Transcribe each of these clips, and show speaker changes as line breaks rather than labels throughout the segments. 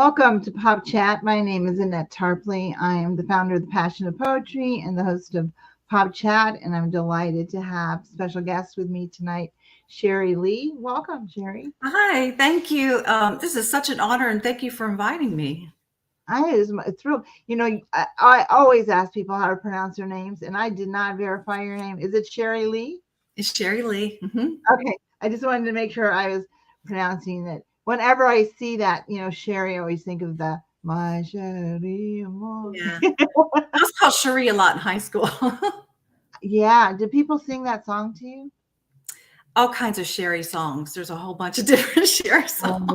Welcome to Pop Chat. My name is Annette Tarpley. I am the founder of the Passion of Poetry and the host of Pop Chat, and I'm delighted to have special guests with me tonight, Cherie Leigh. Welcome, Cherie.
Hi, thank you. This is such an honor, and thank you for inviting me.
I was thrilled. I always ask people how to pronounce their names, and I did not verify your name. Is it Cherie Leigh?
It's Cherie Leigh.
Okay. I just wanted to make sure I was pronouncing it. Whenever I see that, Cherie, I always think of the My Cherie.
Yeah, I was called Cherie a lot in high school.
Yeah. Did people sing that song to you?
All kinds of Cherie songs. There's a whole bunch of different Cherie songs.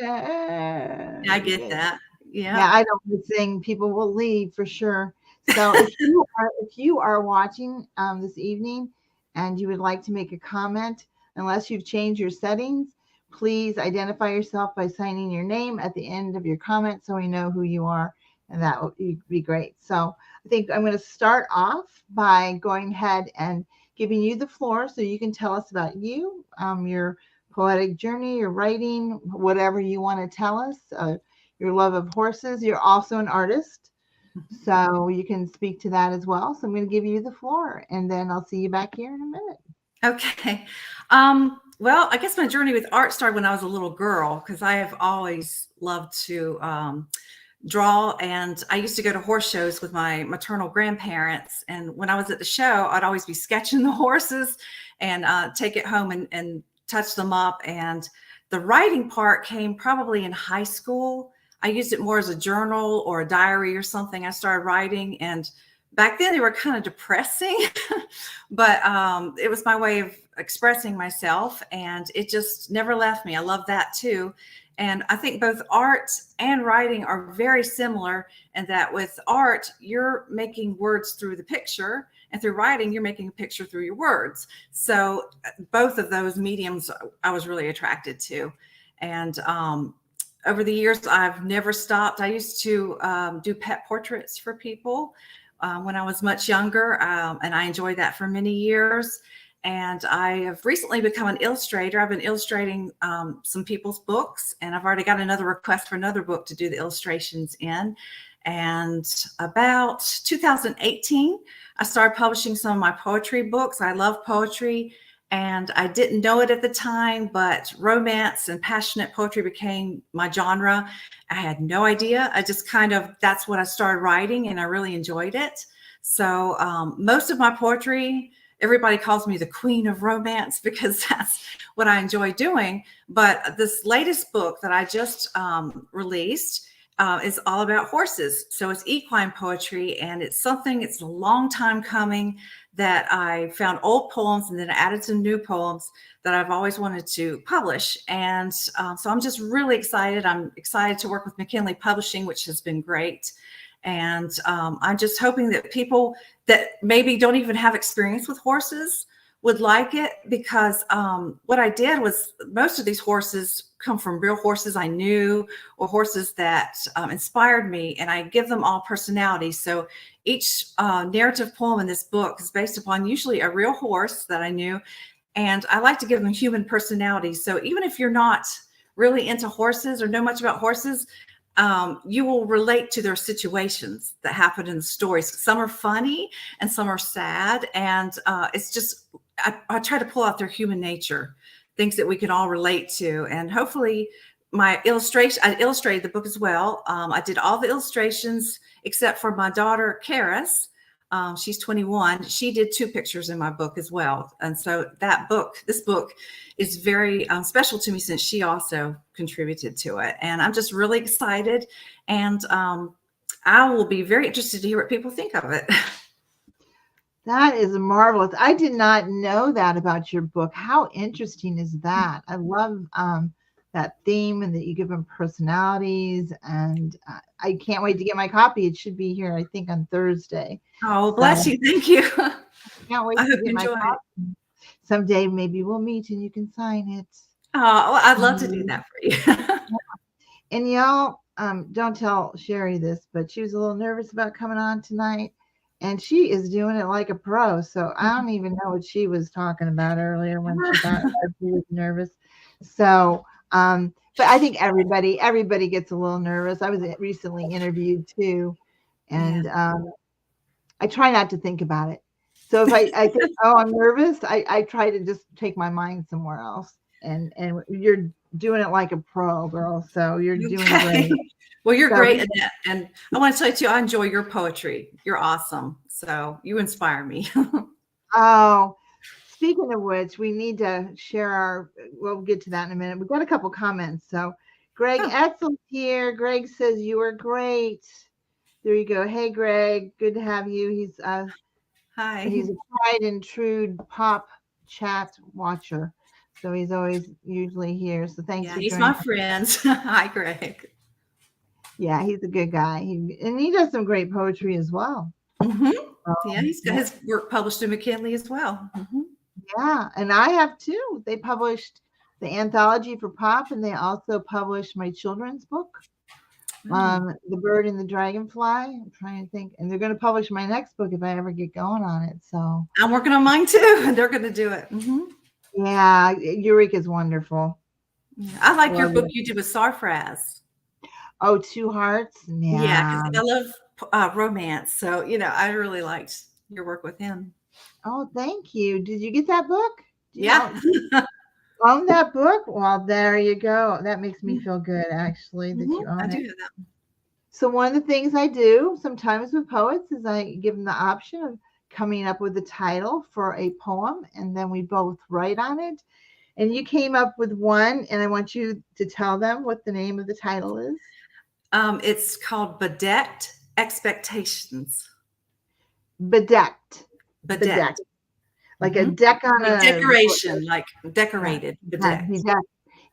Yeah.
I get
Yeah.
that.
Yeah,
Yeah.
I don't sing. People will leave for sure. So if you are watching this evening and you would like to make a comment, unless you've changed your settings, please identify yourself by signing your name at the end of your comment so we know who you are, and that would be great. So I think I'm going to start off by going ahead and giving you the floor so you can tell us about you, your poetic journey, your writing, whatever you want to tell us. Your love of horses. You're also an artist, so you can speak to that as well. So I'm going to give you the floor, and then I'll see you back here in a minute.
Okay. Well, I guess my journey with art started when I was a little girl because I have always loved to draw, and I used to go to horse shows with my maternal grandparents. And when I was at the show, I'd always be sketching the horses and take it home and touch them up. And the writing part came probably in high school. I used it more as a journal or a diary or something. I started writing, and back then they were kind of depressing, but it was my way of expressing myself, and it just never left me. I love that too. And I think both art and writing are very similar in that with art, you're making words through the picture, and through writing, you're making a picture through your words. So both of those mediums I was really attracted to. And over the years, I've never stopped. I used to do pet portraits for people when I was much younger, and I enjoyed that for many years. And I have recently become an illustrator. I've been illustrating some people's books, and I've already got another request for another book to do the illustrations in. And about 2018, I started publishing some of my poetry books. I love poetry, and I didn't know it at the time, but romance and passionate poetry became my genre. I had no idea. I just that's what I started writing, and I really enjoyed it. So most of my poetry, everybody calls me the queen of romance because that's what I enjoy doing. But this latest book that I just released is all about horses. So it's equine poetry, and it's a long time coming that I found old poems and then added some new poems that I've always wanted to publish. And so I'm just really excited. I'm excited to work with McKinley Publishing, which has been great. And I'm just hoping that people that maybe don't even have experience with horses would like it, because what I did was most of these horses come from real horses I knew or horses that inspired me, and I give them all personality. So each narrative poem in this book is based upon usually a real horse that I knew, and I like to give them human personality. So even if you're not really into horses or know much about horses, you will relate to their situations that happen in the stories. Some are funny and some are sad, and it's just I try to pull out their human nature, things that we can all relate to. And hopefully I illustrated the book as well. I did all the illustrations except for my daughter Karis. She's 21. She did 2 pictures in my book as well. And so this book is very special to me since she also contributed to it. And I'm just really excited. And I will be very interested to hear what people think of it.
That is marvelous. I did not know that about your book. How interesting is that? I love that theme, and that you give them personalities. And I can't wait to get my copy. It should be here, I think, on Thursday.
Oh, bless you. Thank you.
Can't wait
I
to
hope
get
you
my
enjoy it.
copy. Someday maybe we'll meet and you can sign it.
Oh, well, I'd love to do that for you.
And y'all, don't tell Cherie this, but she was a little nervous about coming on tonight. And she is doing it like a pro. So I don't even know what she was talking about earlier when she thought she was nervous. So But I think everybody gets a little nervous. I was recently interviewed too,
Yeah.
and I try not to think about it. So if I think, oh, I'm nervous, I try to just take my mind somewhere else. And you're doing it like a pro, girl. So you're doing
Okay.
great.
Well, you're
So
great, Annette. And I want to tell you too, I enjoy your poetry. You're awesome. So you inspire me.
oh, speaking of which, we need to share our. We'll get to that in a minute. We've got a couple comments. So Greg
Oh,
Etzel's here. Greg says you are great. There you go. Hey, Greg. Good to have you.
hi.
He's a tried and true pop chat watcher. So he's always usually here. So thanks
Yeah,
for
he's
joining
my
us.
friend. Hi, Greg.
Yeah, he's a good guy. And he does some great poetry as well.
Hmm. Yeah, he's got
Yeah,
his work published in McKinley as well.
yeah, and I have too. They published the anthology for pop, and they also published my children's book,
Oh,
The Bird and the Dragonfly. I'm trying to think, and they're going to publish my next book if I ever get going on it. So
I'm working on mine too, and they're going to do it.
yeah, Eureka's wonderful.
Yeah. I like your
Love
book
it.
you did with Sarfraz.
Oh, Two Hearts.
Yeah, because
Yeah.
I love romance. So, I really liked your work with him.
Oh, thank you. Did you get that book?
Yeah.
Do you own that book? Well, there you go. That makes me feel good, actually, that you
I
own
do
it.
have that.
So one of the things I do sometimes with poets is I give them the option of coming up with a title for a poem, and then we both write on it. And you came up with one, and I want you to tell them what the name of the title is.
It's called Bedecked Expectations.
Bedecked. Bedecked.
Bedecked.
Like a
Hmm.
deck on
Like
a
decoration, like
yeah,
decorated, bedecked.
bedecked.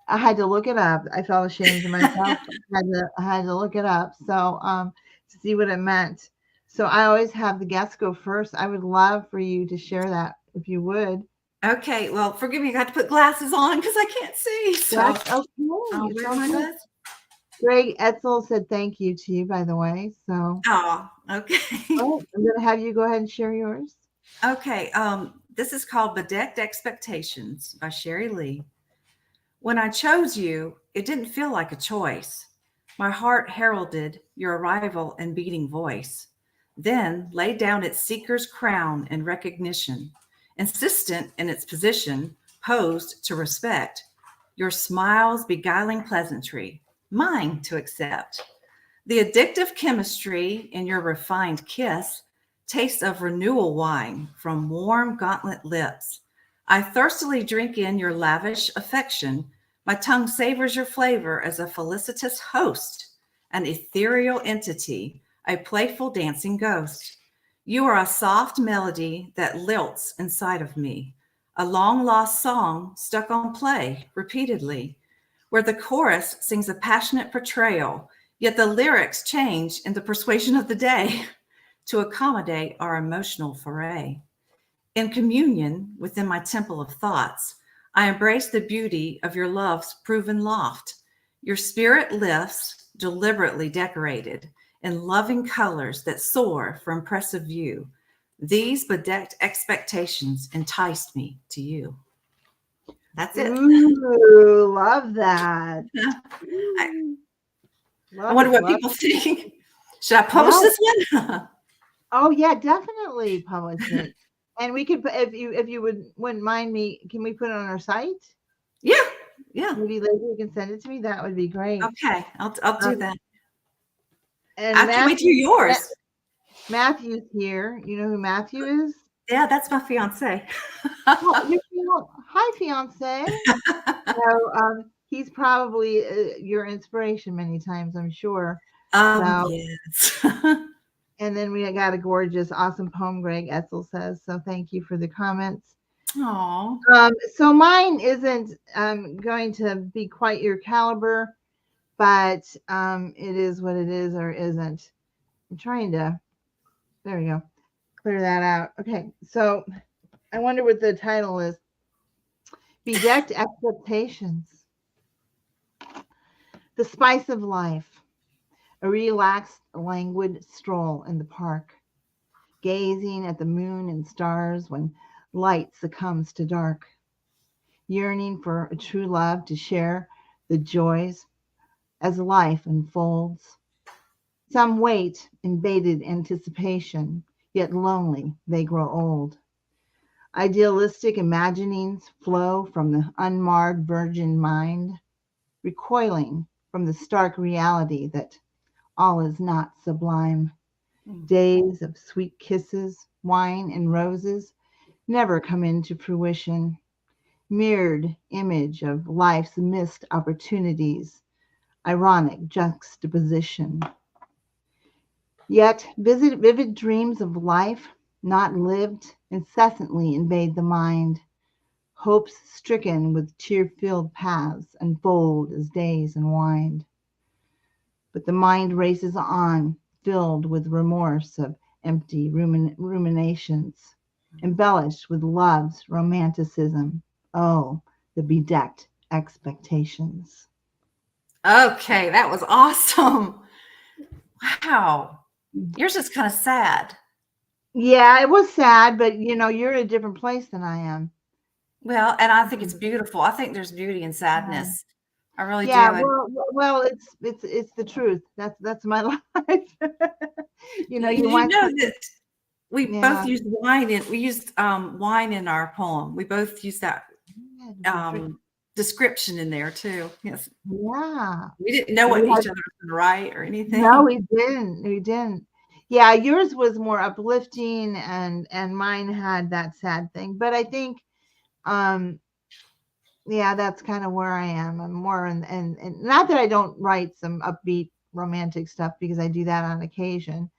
I had to look it up. I felt ashamed of myself. I had to look it up. So to see what it meant. So I always have the guests go first. I would love for you to share that if you would.
Okay, well, forgive me, I got to put glasses on because I can't see. So
That's okay.
I'll
It's
wear my
okay.
glasses.
Greg Etzel said thank you to you, by the way. So
Oh, okay.
oh, I'm gonna have you go ahead and share yours.
Okay, this is called Bedecked Expectations by Cherie Leigh. When I chose you, it didn't feel like a choice. My heart heralded your arrival in beating voice, then laid down its seeker's crown in recognition, insistent in its position, posed to respect. Your smile's beguiling pleasantry, mine to accept. The addictive chemistry in your refined kiss, taste of renewal wine from warm gauntlet lips. I thirstily drink in your lavish affection. My tongue savors your flavor as a felicitous host, an ethereal entity, a playful dancing ghost. You are a soft melody that lilts inside of me, a long lost song stuck on play repeatedly, where the chorus sings a passionate portrayal, yet the lyrics change in the persuasion of the day to accommodate our emotional foray. In communion within my temple of thoughts, I embrace the beauty of your love's proven loft. Your spirit lifts, deliberately decorated in loving colors that soar for impressive view. These bedecked expectations enticed me to you. That's it.
Ooh, love that.
I,
Ooh,
I
love
wonder
it,
what
love
people
it.
think. Should I publish
No.
this one?
Oh yeah, definitely publish it. And we could, if you wouldn't mind me, can we put it on our site?
Yeah, yeah.
Maybe later you can send it to me. That would be great.
Okay, I'll do
Um,
that.
and
I can't wait to hear yours.
Matthew's here. You know who Matthew is?
Yeah, that's my fiance.
Oh, hi, fiance. So he's probably your inspiration many times, I'm sure. So,
Yes.
and then we got a gorgeous, awesome poem, Greg Etzel says. So thank you for the comments.
Oh,
So mine isn't going to be quite your caliber, but it is what it is or isn't. I'm trying to, there we go, clear that out. Okay, so I wonder what the title is. Bedecked Expectations. The spice of life. A relaxed, languid stroll in the park, gazing at the moon and stars when light succumbs to dark, yearning for a true love to share the joys as life unfolds. Some wait in bated anticipation, yet lonely they grow old. Idealistic imaginings flow from the unmarred virgin mind, recoiling from the stark reality that all is not sublime. Days of sweet kisses, wine, and roses never come into fruition, mirrored image of life's missed opportunities, ironic juxtaposition. Yet vivid dreams of life not lived incessantly invade the mind. Hopes stricken with tear-filled paths unfold as days unwind. But the mind races on, filled with remorse of empty ruminations, embellished with love's romanticism. Oh, the bedecked expectations.
Okay, that was awesome. Wow. Yours is kind of sad.
Yeah, it was sad, but you're in a different place than I am.
Well, and I think it's beautiful. I think there's beauty in sadness. I really do.
Yeah,
And
well, it's the truth. That's my life.
you
You want
know
something.
that we both
Yeah.
used wine in our poem. We both used that description in there too. Yes.
Yeah.
We didn't know
We
what
had
each other was going to write or
No,
anything.
we didn't. We didn't. Yeah, yours was more uplifting and mine had that sad thing. But I think um yeah, that's kind of where I am. I'm more and not that I don't write some upbeat romantic stuff because I do that on occasion.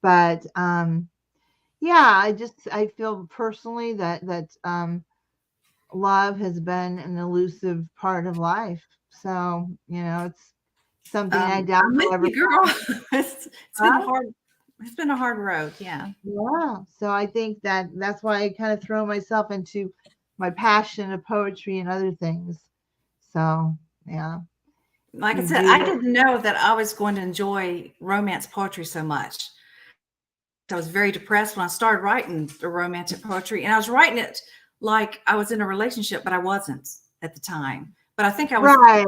But yeah, I feel personally that love has been an elusive part of life. So, it's something I doubt
I'm
I'll
with
ever
you, girl.
find.
It's been a hard road. Yeah.
Yeah. So I think that's why I kind of throw myself into my passion of poetry and other things. So, yeah,
Like I
you
said,
do.
I didn't know that I was going to enjoy romance poetry so much. I was very depressed when I started writing the romantic poetry, and I was writing it like I was in a relationship, but I wasn't at the time. But I think I was
Right.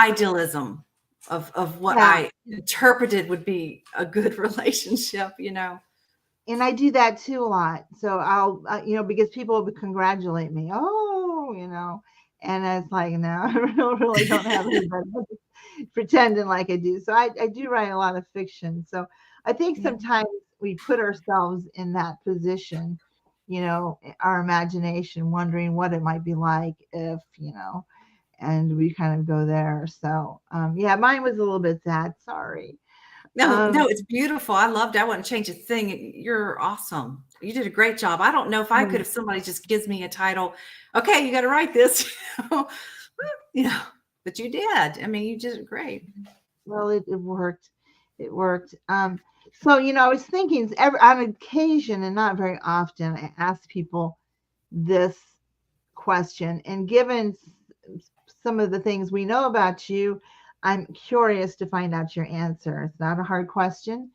idealism of what
Yeah.
I interpreted would be a good relationship, you know.
And I do that too a lot. So I'll, because people would congratulate me. Oh, and it's like, no, I really don't have anybody pretending like I do. So I do write a lot of fiction. So I think
Yeah.
sometimes we put ourselves in that position, our imagination, wondering what it might be like if, and we kind of go there. So yeah, mine was a little bit sad. Sorry.
No,
Um,
no, it's beautiful. I loved it. I wouldn't change a thing. You're awesome. You did a great job. I don't know if I could, if somebody just gives me a title, okay, you got to write this, you know, but you did. I mean, you did great.
well, it worked. It worked. So, I was thinking on occasion and not very often, I ask people this question. And given some of the things we know about you, I'm curious to find out your answer. It's not a hard question.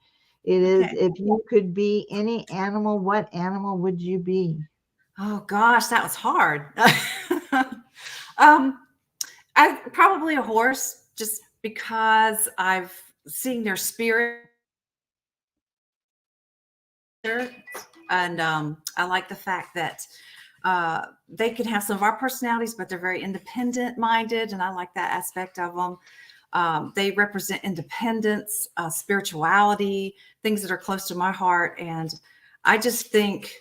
It is,
Okay.
if you could be any animal, what animal would you be?
Oh gosh, that was hard. um, I probably a horse just because I've seen their spirit and I like the fact that they can have some of our personalities, but they're very independent minded, and I like that aspect of them. They represent independence, spirituality, things that are close to my heart. And I just think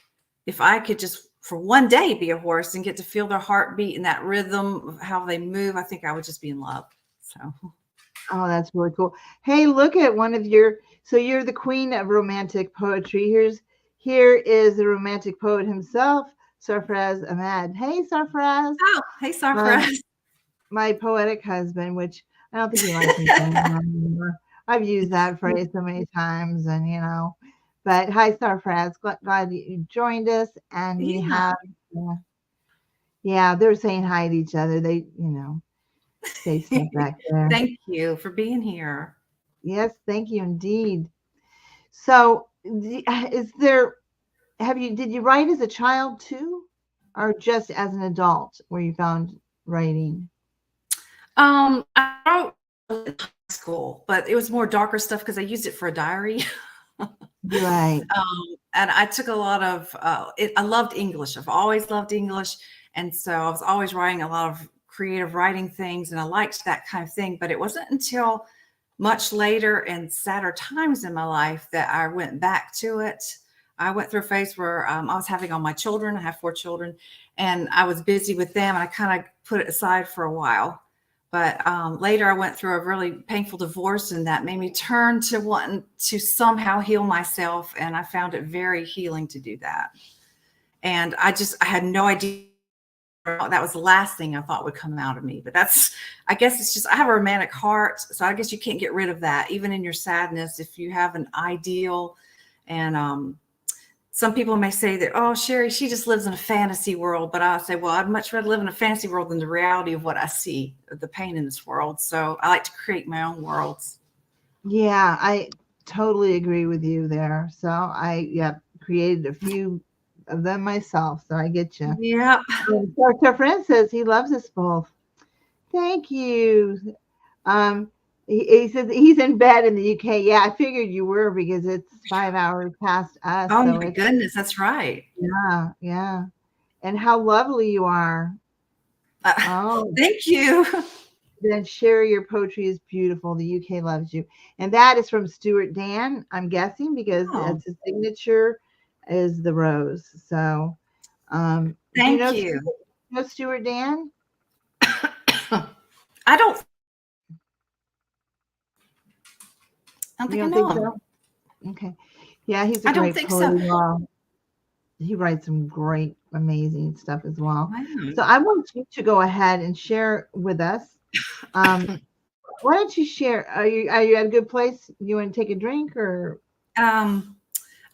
if I could just for one day be a horse and get to feel their heartbeat and that rhythm of how they move, I think I would just be in love. So,
Oh, that's really cool. Hey, look at one of so you're the queen of romantic poetry. Here is the romantic poet himself, Sarfraz Ahmad. Hey, Sarfraz.
oh, hey,
Um,
Sarfraz.
my poetic husband, which I don't think he likes me saying that anymore. I've used that phrase so many times, and but hi, Sarfraz. Glad you joined us, and we
Yeah.
have, yeah, they're saying hi to each other. They, say stuff back there.
Thank you for being here.
Yes, thank you indeed. So, is there, did you write as a child too, or just as an adult where you found writing?
I wrote in high school, but it was more darker stuff because I used it for a diary.
Right.
And I took a lot of I loved English. I've always loved English, and so I was always writing a lot of creative writing things, and I liked that kind of thing. But it wasn't until much later and sadder times in my life that I went back to it. I went through a phase where I was having all my children. I have 4 children, and I was busy with them, and I kind of put it aside for a while. But later, I went through a really painful divorce, and that made me turn to wanting to somehow heal myself. And I found it very healing to do that. And I had no idea that was the last thing I thought would come out of me. But I guess it's just, I have a romantic heart. So I guess you can't get rid of that, even in your sadness. If you have an ideal, and some people may say that, oh, Cherie, she just lives in a fantasy world. But I say, well, I'd much rather live in a fantasy world than the reality of what I see, the pain in this world. So I like to create my own worlds.
Yeah, I totally agree with you there. So I created a few of them myself. So I get you.
Yeah.
Dr. Friend says he loves us both. Thank you. He says he's in bed in the UK. Yeah, I figured you were because it's 5 hours past us.
Oh,
So
my
it's,
goodness. That's right.
yeah, yeah. And how lovely you are. Oh,
Thank you.
then Cherie, your poetry is beautiful. The UK loves you. And that is from Stuart Dan, I'm guessing, because
Oh,
that's his signature is the rose. So do you
thank you.
know Stuart Dan?
I don't
You
think I
don't
know
think
him.
so? Okay. Yeah, he's a
I don't
great
think
poet
so.
as well. He writes some great, amazing stuff as well.
Wow.
So I want you to go ahead and share with us. Why don't you share? Are you at a good place? You want to take a drink or?
I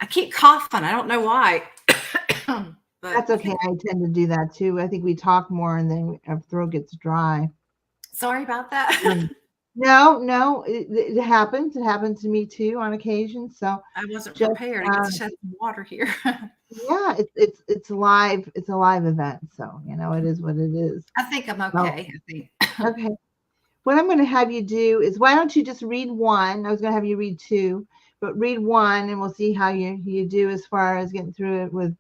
keep coughing. I don't know why. But
That's okay. I tend to do that too. I think we talk more and then our throat gets dry.
sorry about that.
No, it happens. It happens to me too on occasion. So
I wasn't
just
prepared. I get to shed some water here.
yeah, it's live. It's a live event. So it is what it is.
I think I'm
So
okay. I think.
okay. What I'm going to have you do is why don't you just read one? I was going to have you read two, but read one and we'll see how you do as far as getting through it with,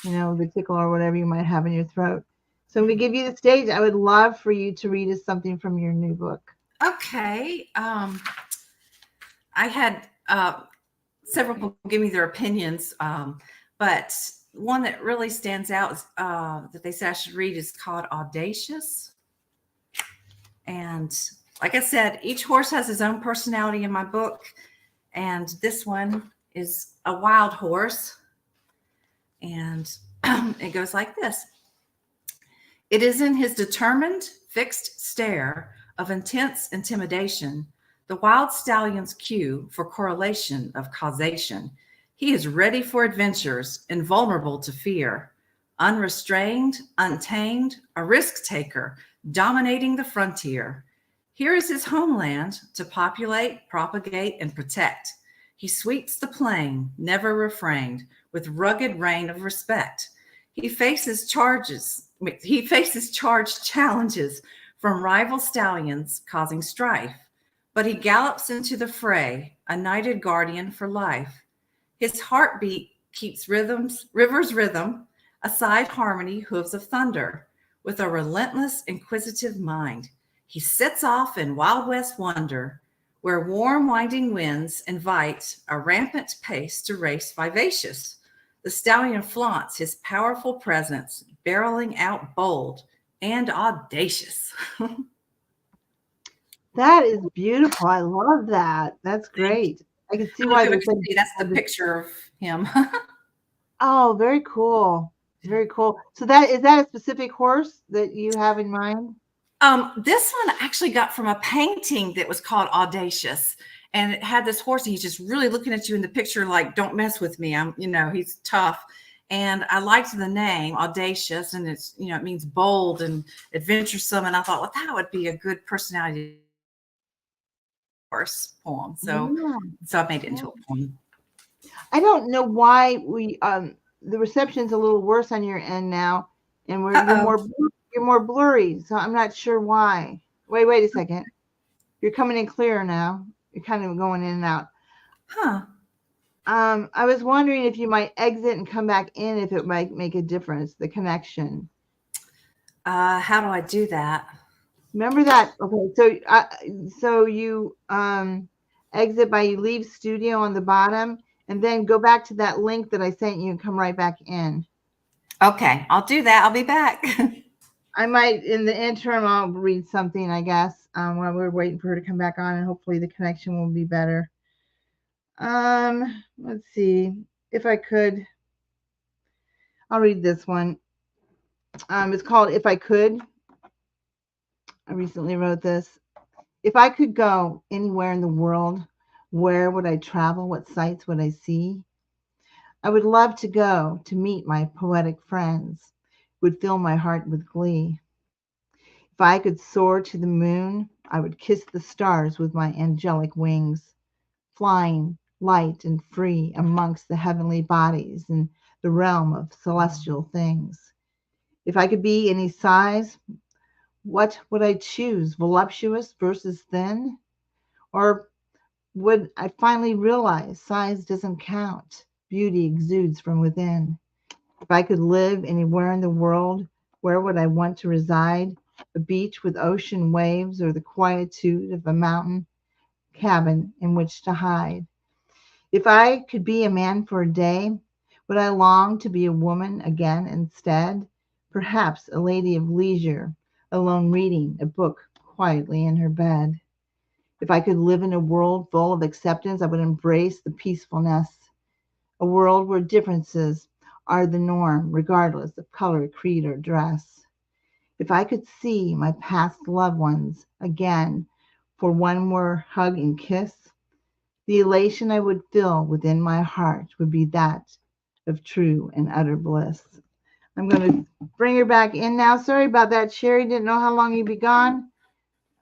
the tickle or whatever you might have in your throat. So I'm going to give you the stage. I would love for you to read us something from your new book.
Okay. I had several people give me their opinions, but one that really stands out that they said I should read is called Audacious. And like I said, each horse has his own personality in my book. And this one is a wild horse. And it goes like this. It is in his determined, fixed stare of intense intimidation, the wild stallion's cue for correlation of causation. He is ready for adventures, invulnerable to fear, unrestrained, untamed, a risk taker, dominating the frontier. Here is his homeland to populate, propagate, and protect. He sweeps the plain, never refrained, with rugged reign of respect. He faces charged challenges from rival stallions causing strife, but he gallops into the fray, a knighted guardian for life. His heartbeat keeps rivers rhythm, a side harmony, hooves of thunder. With a relentless, inquisitive mind, he sets off in Wild West wonder, where warm, winding winds invite a rampant pace to race vivacious. The stallion flaunts his powerful presence, barreling out bold and audacious.
That is beautiful. I love that. That's great. I can see why they said.
That's the picture of him.
Oh, very cool. Very cool. So is that a specific horse that you have in mind?
This one I actually got from a painting that was called Audacious. And it had this horse, and he's just really looking at you in the picture like, don't mess with me. He's tough. And I liked the name Audacious, and it's, it means bold and adventuresome. And I thought, well, that would be a good personality horse poem. So I made it into a poem.
I don't know why the reception's a little worse on your end now, and you're more blurry. So I'm not sure why. Wait a second. You're coming in clearer now. You're kind of going in and out.
Huh.
I was wondering if you might exit and come back in, if it might make a difference, the connection.
How do I do that?
Remember that? Okay, so you exit by, you leave studio on the bottom, and then go back to that link that I sent you and come right back in.
Okay, I'll do that. I'll be back.
I might, in the interim, I'll read something, I guess, while we're waiting for her to come back on, and hopefully the connection will be better. Let's see. If I could, I'll read this one. It's called If I Could. I recently wrote this. If I could go anywhere in the world, where would I travel? What sights would I see? I would love to go to meet my poetic friends, would fill my heart with glee. If I could soar to the moon, I would kiss the stars with my angelic wings, flying light and free amongst the heavenly bodies in the realm of celestial things. If I could be any size, what would I choose? Voluptuous versus thin? Or would I finally realize size doesn't count? Beauty exudes from within. If I could live anywhere in the world, where would I want to reside? A beach with ocean waves, or the quietude of a mountain cabin in which to hide? If I could be a man for a day, would I long to be a woman again instead? Perhaps a lady of leisure, alone reading a book quietly in her bed. If I could live in a world full of acceptance, I would embrace the peacefulness. A world where differences are the norm, regardless of color, creed, or dress. If I could see my past loved ones again for one more hug and kiss, the elation I would feel within my heart would be that of true and utter bliss. I'm going to bring her back in now. Sorry about that, Cherie. Didn't know how long you'd be gone.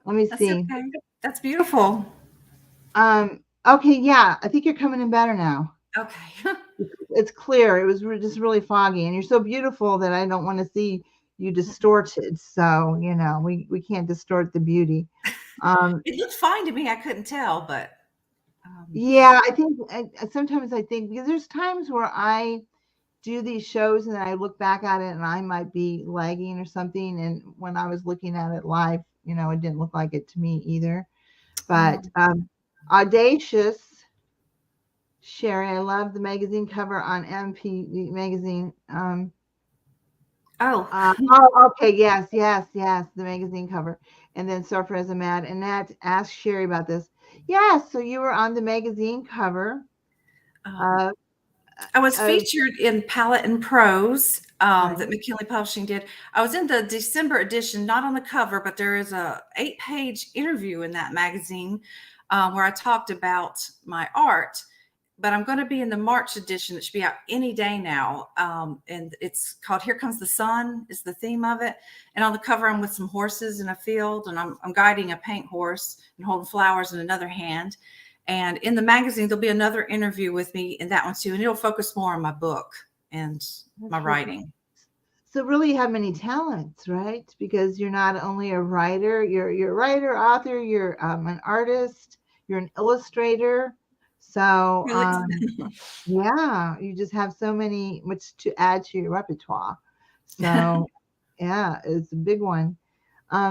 Let me
That's
see.
okay. That's beautiful.
Okay, yeah, I think you're coming in better now.
Okay.
It's clear. It was just really foggy, and you're so beautiful that I don't want to see you distorted. So, we can't distort the beauty.
It looked fine to me. I couldn't tell, but
Yeah, I think sometimes I think, because there's times where I do these shows and then I look back at it and I might be lagging or something. And when I was looking at it live, it didn't look like it to me either. But Audacious, Cherie, I love the magazine cover on MP magazine. Okay, yes, the magazine cover. And then Surfer as a Mad. Annette asked Cherie about this. Yeah, so you were on the magazine cover.
I was featured in Palette and Prose
Right.
that McKinley Publishing did. I was in the December edition, not on the cover, but there is a 8-page interview in that magazine where I talked about my art. But I'm going to be in the March edition. It should be out any day now. And it's called Here Comes the Sun is the theme of it. And on the cover, I'm with some horses in a field, and I'm guiding a paint horse and holding flowers in another hand. And in the magazine, there'll be another interview with me in that one too. And it'll focus more on my book and my writing.
So really you have many talents, right? Because you're not only a writer, you're a writer, author, you're an artist, you're an illustrator. So yeah, you just have so much to add to your repertoire. So yeah, it's a big one.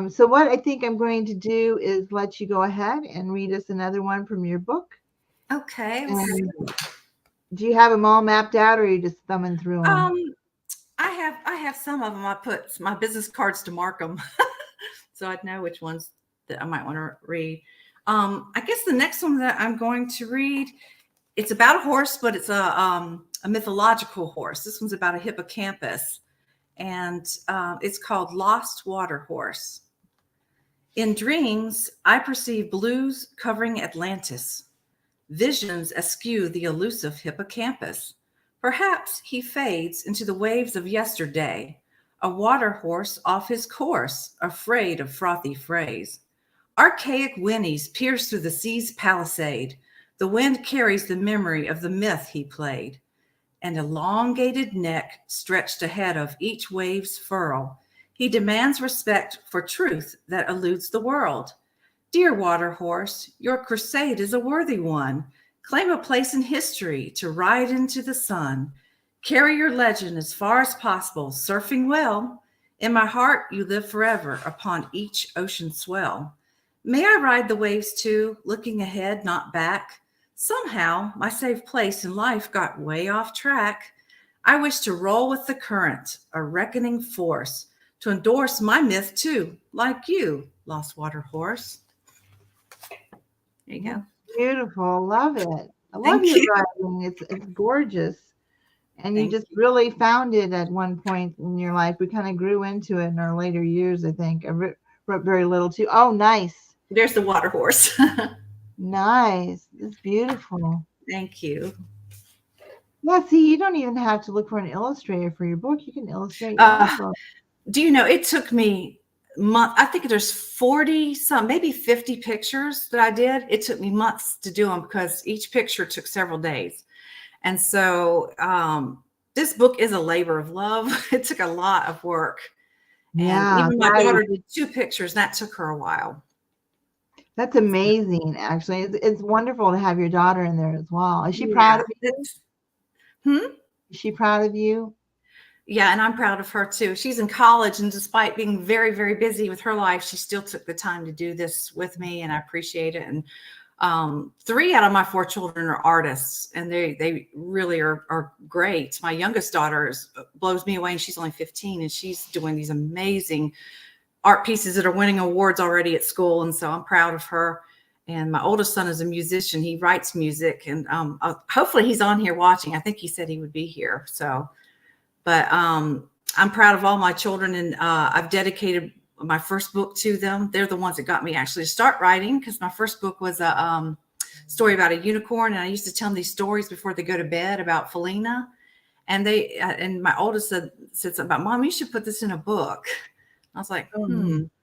So what I think I'm going to do is let you go ahead and read us another one from your book.
Okay.
Do you have them all mapped out, or are you just thumbing through them?
I have some of them. I put my business cards to mark them, so I'd know which ones that I might want to read. I guess the next one that I'm going to read, it's about a horse, but it's a mythological horse. This one's about a hippocampus, and it's called Lost Water Horse. In dreams, I perceive blues covering Atlantis, visions eschew the elusive hippocampus. Perhaps he fades into the waves of yesterday, a water horse off his course, afraid of frothy frays. Archaic whinnies pierce through the sea's palisade. The wind carries the memory of the myth he played. An elongated neck stretched ahead of each wave's furl. He demands respect for truth that eludes the world. Dear water horse, your crusade is a worthy one. Claim a place in history to ride into the sun. Carry your legend as far as possible, surfing well. In my heart, you live forever upon each ocean swell. May I ride the waves too, looking ahead, not back? Somehow, my safe place in life got way off track. I wish to roll with the current, a reckoning force, to endorse my myth too, like you, lost water horse. There you go.
Beautiful. Love it. I love
Thank
your
you.
writing. It's gorgeous. And you
Thank
just
you.
really found it at one point in your life. We kind of grew into it in our later years, I think. I wrote very little too. Oh, nice.
There's the water horse.
Nice. It's beautiful.
Thank you.
Yeah, see, you don't even have to look for an illustrator for your book. You can illustrate your
Uh,
own book.
do you know, it took me months. I think there's 40 some, maybe 50 pictures that I did. It took me months to do them because each picture took several days. And so this book is a labor of love. It took a lot of work. And
Yeah,
even my daughter did 2 pictures, and that took her a while.
that's amazing, actually. It's wonderful to have your daughter in there as well. Is she proud
Yeah.
of you?
Hmm?
Is she proud of you?
Yeah, and I'm proud of her too. She's in college, and despite being very, very busy with her life, she still took the time to do this with me, and I appreciate it. And 3 out of my 4 children are artists, and they really are great. My youngest daughter blows me away, and she's only 15, and she's doing these amazing art pieces that are winning awards already at school, and so I'm proud of her. And my oldest son is a musician. He writes music, and hopefully he's on here watching. I think he said he would be here. So, but I'm proud of all my children, and I've dedicated my first book to them. They're the ones that got me actually to start writing, because my first book was a story about a unicorn, and I used to tell them these stories before they go to bed about Felina. And and my oldest said something about, Mom, you should put this in a book. I was like,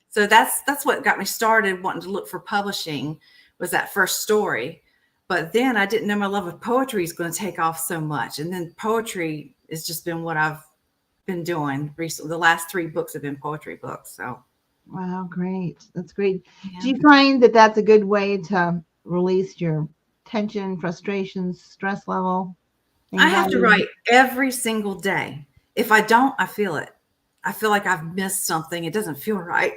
So that's what got me started wanting to look for publishing, was that first story. But then I didn't know my love of poetry is going to take off so much. And then poetry has just been what I've been doing recently. The last 3 books have been poetry books. So,
Wow, great. That's great.
yeah.
Do you find that that's a good way to release your tension, frustrations, stress level?
I have to
Anxiety?
write every single day. If I don't, I feel it. I feel like I've missed something. It doesn't feel right.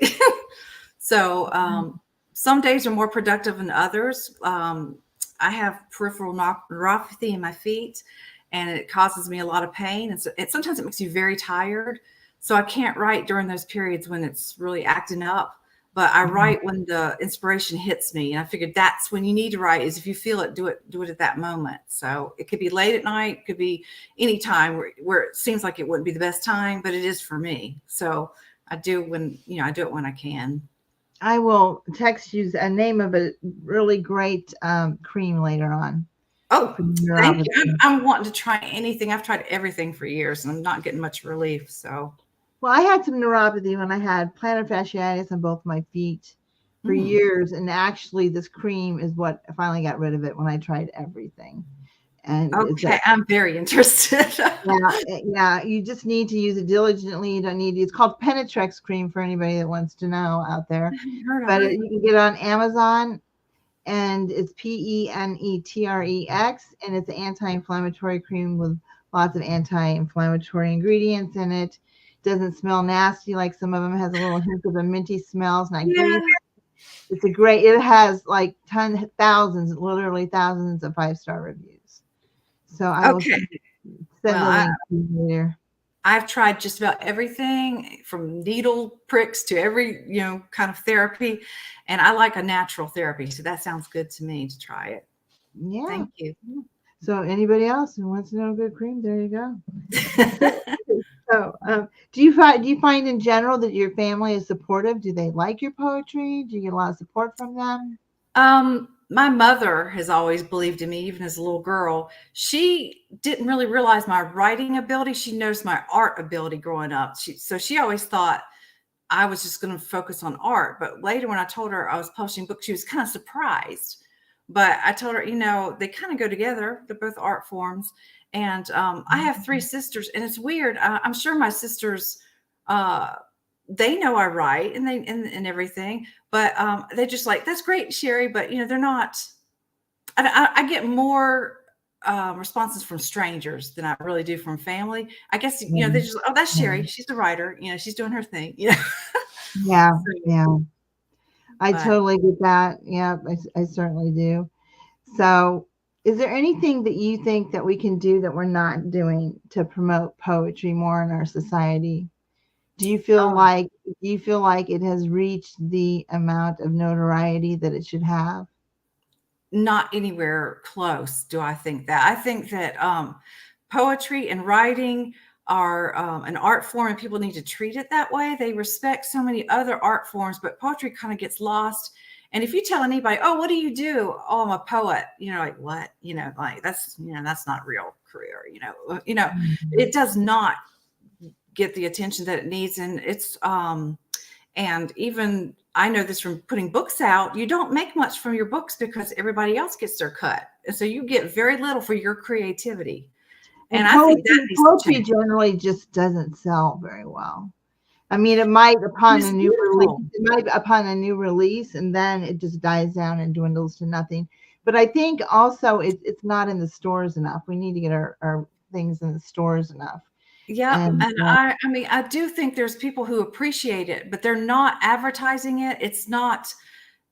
So some days are more productive than others. I have peripheral neuropathy in my feet, and it causes me a lot of pain. And so sometimes it makes me very tired. So I can't write during those periods when it's really acting up. But I write when the inspiration hits me. And I figured that's when you need to write, is if you feel it, do it at that moment. So it could be late at night, it could be any time where it seems like it wouldn't be the best time, but it is for me. So I do I do it when I can.
I will text you a name of a really great cream later on.
Oh, thank you. I'm wanting to try anything. I've tried everything for years, and I'm not getting much relief. So,
well, I had some neuropathy when I had plantar fasciitis on both my feet for years, and actually, this cream is what finally got rid of it when I tried everything. And
okay, I'm very interested.
yeah, you just need to use it diligently. You don't need to. It's called Penetrex cream for anybody that wants to know out there. But you can get it on Amazon, and it's Penetrex, and it's an anti-inflammatory cream with lots of anti-inflammatory ingredients in it. Doesn't smell nasty like some of them. Has a little hint of a minty smell. It's not greasy. It's a great. It has like literally thousands of 5-star reviews. So I will send the link to you later.
I've tried just about everything from needle pricks to every, kind of therapy. And I like a natural therapy. So that sounds good to me to try it.
Yeah.
Thank you.
So anybody else who wants to know a good cream, there you go. So do you find in general that your family is supportive? Do they like your poetry? Do you get a lot of support from them?
My mother has always believed in me, even as a little girl. She didn't really realize my writing ability. She noticed my art ability growing up. So she always thought I was just going to focus on art. But later, when I told her I was publishing books, she was kind of surprised. But I told her, they kind of go together. They're both art forms. And I have 3 sisters, and it's weird. I'm sure my sisters they know I write and and everything, but they're just like, that's great, Cherie, but they're not. I get more responses from strangers than I really do from family. I guess they just, oh, that's Cherie, she's the writer, she's doing her thing,
Yeah,
So,
yeah. I
but
totally get that. Yeah, I certainly do. So, is there anything that you think that we can do that we're not doing to promote poetry more in our society? Do you feel
oh,
like it has reached the amount of notoriety that it should have?
not anywhere close do I think that. I think that poetry and writing are an art form and people need to treat it that way. They respect so many other art forms, but poetry kind of gets lost. And if you tell anybody, oh, what do you do? Oh, I'm a poet, like what? Like that's not real career,
Mhm.
it does not get the attention that it needs. And and even I know this from putting books out, you don't make much from your books because everybody else gets their cut. And so you get very little for your creativity.
Well,
And I think that needs to
poetry
change.
generally just doesn't sell very well. I mean, it might
And
upon
it's
a new release,
beautiful.
and then it just dies down and dwindles to nothing. But I think also it's not in the stores enough. We need to get our things in the stores enough.
Yep.
And
And I mean, I do think there's people who appreciate it, but they're not advertising it. It's not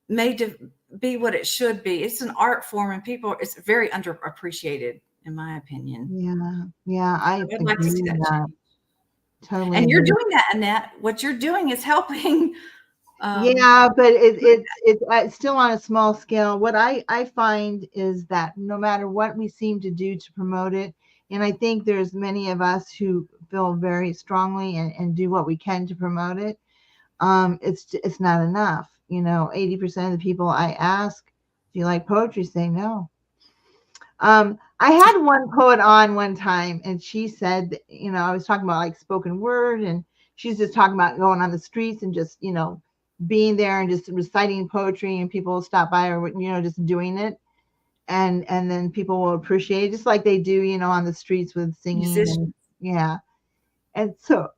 made to be what it should be. It's an art form and it's very underappreciated, in my opinion.
yeah, yeah, I
So I'd like to
agree
see
with
that
that.
change.
Totally
And you're
agree.
doing that, Annette. What you're doing is helping. Um,
Yeah, but it's still on a small scale. What I find is that no matter what we seem to do to promote it, and I think there's many of us who feel very strongly and do what we can to promote it. It's not enough. 80% of the people I ask, do you like poetry? Say no. I had one poet on one time, and she said, I was talking about like spoken word, and she's just talking about going on the streets and just, being there and just reciting poetry, and people will stop by or, just doing it. And then people will appreciate it just like they do, on the streets with singing
musician.
and yeah. And so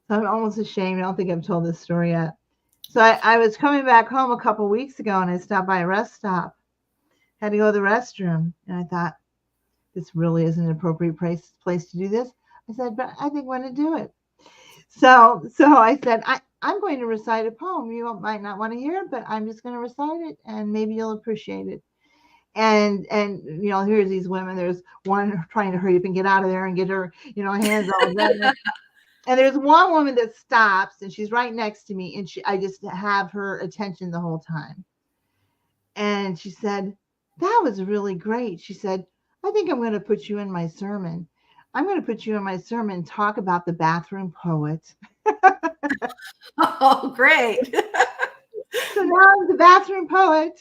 I'm almost ashamed. I don't think I've told this story yet. So I was coming back home a couple weeks ago and I stopped by a rest stop, had to go to the restroom, and I thought, this really isn't an appropriate place to do this. I said, but I think I'm going to do it. So I said, I'm going to recite a poem. You might not want to hear it, but I'm just going to recite it, and maybe you'll appreciate it. And here's these women. There's one trying to hurry up and get out of there and get her, hands all wet. And there's one woman that stops, and she's right next to me, and I just have her attention the whole time. And she said, that was really great. She said, I think I'm going to put you in my sermon. I'm going to put you in my sermon, talk about the bathroom poet.
Oh, great.
So now I'm the bathroom poet.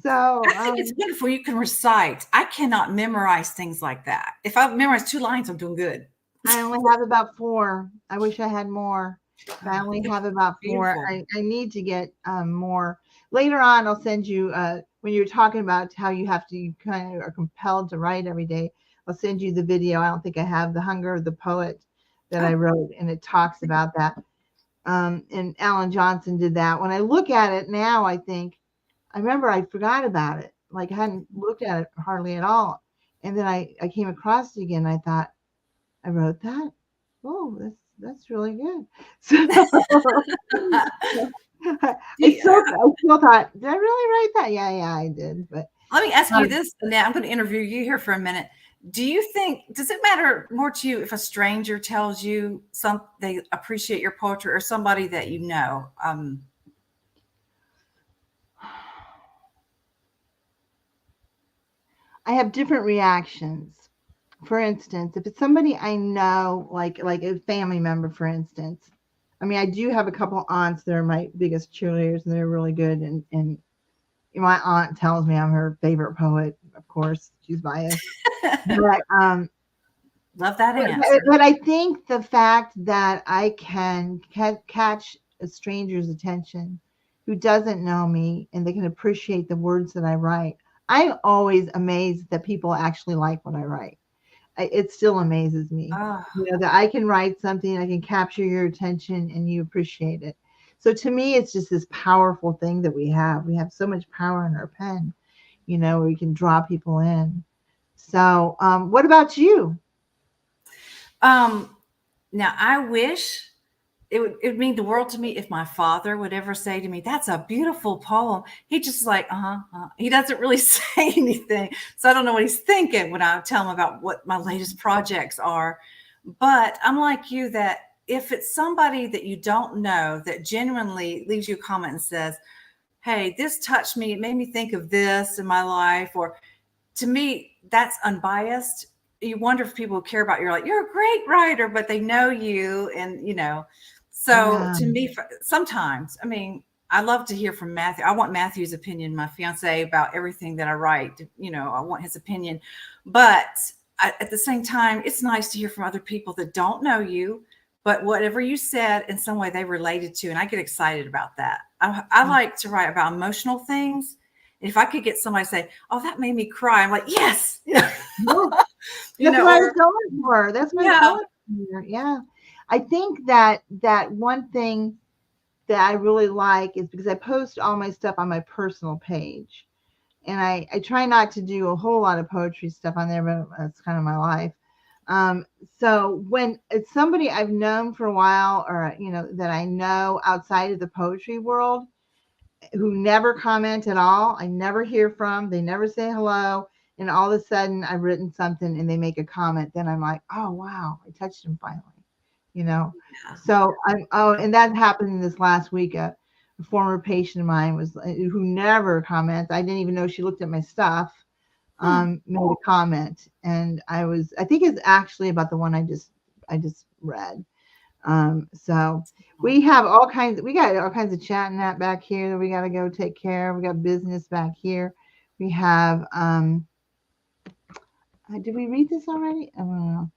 So
I think it's wonderful you can recite. I cannot memorize things like that. If I memorize 2 lines, I'm doing good.
I only have about 4. I wish I had more. But I only have about 4.
Beautiful.
I need to get more. Later on, I'll send you, when you're talking about how you kind of are compelled to write every day, I'll send you the video. I don't think I have The Hunger of the Poet that I
Oh,
wrote, and it talks about that. And Alan Johnson did that. When I look at it now, I remember I forgot about it. Like I hadn't looked at it hardly at all. And then I came across it again. I thought, I wrote that. Oh, that's really good. So I still thought, did I really write that? Yeah, I did. But
let me ask you
um,
this, Annette. I'm going to interview you here for a minute. Does it matter more to you if a stranger tells you they appreciate your poetry or somebody that you know?
I have different reactions. For instance, if it's somebody I know, like a family member, for instance. I mean, I do have a couple aunts that are my biggest cheerleaders, and they're really good. And my aunt tells me I'm her favorite poet. Of course, she's biased. But
Love that
but,
answer.
but I think the fact that I can catch a stranger's attention who doesn't know me and they can appreciate the words that I write. I'm always amazed that people actually like what I write. it still amazes me.
Oh,
That I can write something, I can capture your attention, and you appreciate it. So to me, it's just this powerful thing that we have. We have so much power in our pen, where we can draw people in. So, what about you?
um, now I wish it would mean the world to me if my father would ever say to me, "That's a beautiful poem." He just like, He doesn't really say anything, so I don't know what he's thinking when I tell him about what my latest projects are. But I'm like you, that if it's somebody that you don't know that genuinely leaves you a comment and says, "Hey, this touched me. It made me think of this in my life," or to me, that's unbiased. You wonder if people care about you. You're like, you're a great writer, but they know you. And, so
Yeah.
to me, sometimes, I mean, I love to hear from Matthew. I want Matthew's opinion, my fiance, about everything that I write. I want his opinion. But at the same time, it's nice to hear from other people that don't know you, but whatever you said in some way they related to. And I get excited about that. I like to write about emotional things. If I could get somebody to say, "Oh, that made me cry," I'm like, "Yes,"
Yeah. That's what I was
or
going for. That's what I was
yeah,
going for. Yeah. I think that one thing that I really like is because I post all my stuff on my personal page. And I try not to do a whole lot of poetry stuff on there, but that's kind of my life. Um, so when it's somebody I've known for a while, or that I know outside of the poetry world, who never comment at all, I never hear from, they never say hello, and all of a sudden I've written something and they make a comment, then I'm like, oh wow, I touched him finally, you know.
yeah.
So and that happened this last week. A former patient of mine was who never comments. I didn't even know she looked at my stuff.
Hmm.
Made a comment, and I think it's actually about the one I just read. So we got all kinds of chatting at back here that we got to go take care of. We got business back here. We have, did we read this already? I don't know.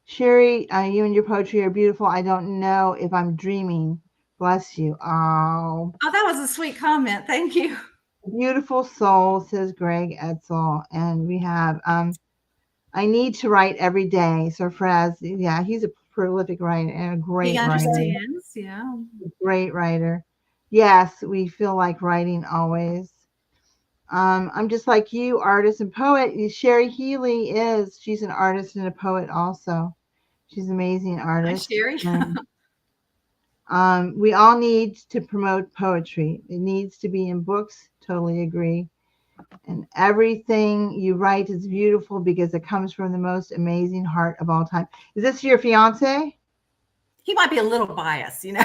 Cherie, you and your poetry are beautiful. I don't know if I'm dreaming. Bless you. Oh,
Oh, that was a sweet comment. Thank you.
beautiful soul, says Greg Etzel. And we have, I need to write every day. So Fraz, yeah, he's a prolific writer and a
He
great writer.
understands. Yeah.
Great writer. Yes, we feel like writing always. I'm just like you, artist and poet. Cherie Leigh she's an artist and a poet also. She's an amazing
Hi,
artist.
Sherry.
And we all need to promote poetry. It needs to be in books. Totally agree. And everything you write is beautiful because it comes from the most amazing heart of all time. Is this your fiance?
He might be a little biased.
No,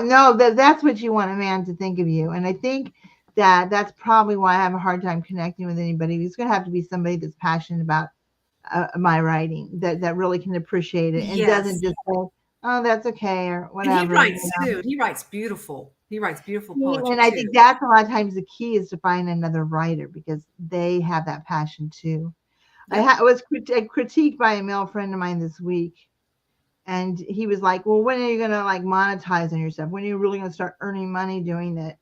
no, that's what you want a man to think of you. And I think that that's probably why I have a hard time connecting with anybody. It's going to have to be somebody that's passionate about my writing, that really can appreciate it and doesn't
Yes.
just say, "Oh, that's okay" or
And he
whatever.
writes too. He writes beautiful. He writes beautiful poetry
And I think
too.
that's a lot of times the key is to find another writer because they have that passion too.
Yep.
I was critiqued by a male friend of mine this week, and he was like, "Well, when are you gonna like monetize on yourself? When are you really gonna start earning money doing it?"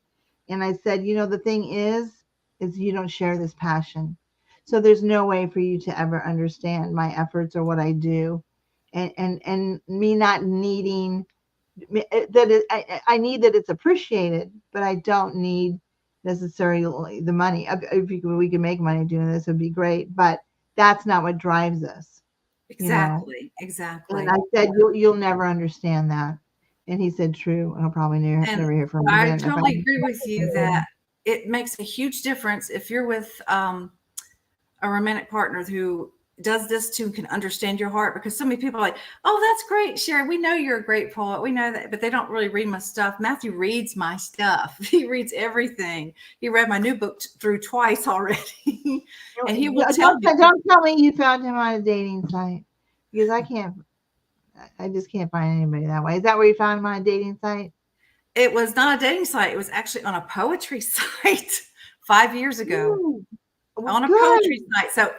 And I said, the thing is you don't share this passion, so there's no way for you to ever understand my efforts or what I do, and me not needing I need that it's appreciated, but I don't need necessarily the money. If we can make money doing this, it'd be great, but that's not what drives us, you know.
Exactly.
And
Exactly.
I said, you'll never understand that. And he said, true. I'll probably
And
never hear from him
I
again. If
totally agree with you that it makes a huge difference if you're with a romantic partner who does this too, can understand your heart, because so many people are like, "Oh, that's great, Sherry. We know you're a great poet. We know that," but they don't really read my stuff. Matthew reads my stuff. He reads everything. He read my new book through twice already. And he will tell you.
don't tell me you found him on a dating site because I just can't find anybody that way. Is that where you found him, on a dating site?
It was not a dating site. It was actually on a poetry site 5 years ago,
Ooh, well,
on a
good.
poetry site. So,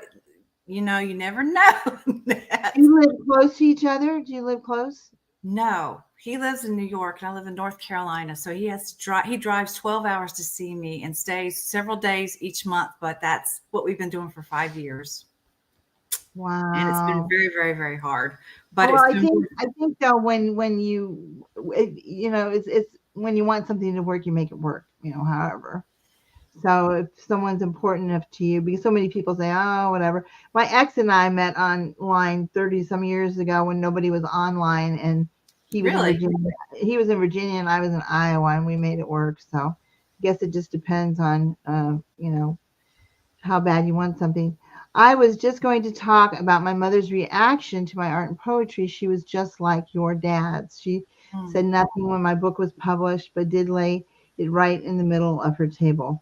you never know.
Do you live close to each other? Do you live close?
No, he lives in New York and I live in North Carolina. So he has to drive. He drives 12 hours to see me and stays several days each month. But that's what we've been doing for 5 years. And it's been
Wow.
very, very, very hard. But
Well,
it's been worth
I think though when you it's when you want something to work, you make it work. However. So if someone's important enough to you, because so many people say, oh, whatever. My ex and I met online 30 some years ago when nobody was online, and he was in
really.
Virginia. He was in Virginia and I was in Iowa, and we made it work. So I guess it just depends on, how bad you want something. I was just going to talk about my mother's reaction to my art and poetry. She was just like your dad's. She
Mm.
said nothing when my book was published, but did lay it right in the middle of her table.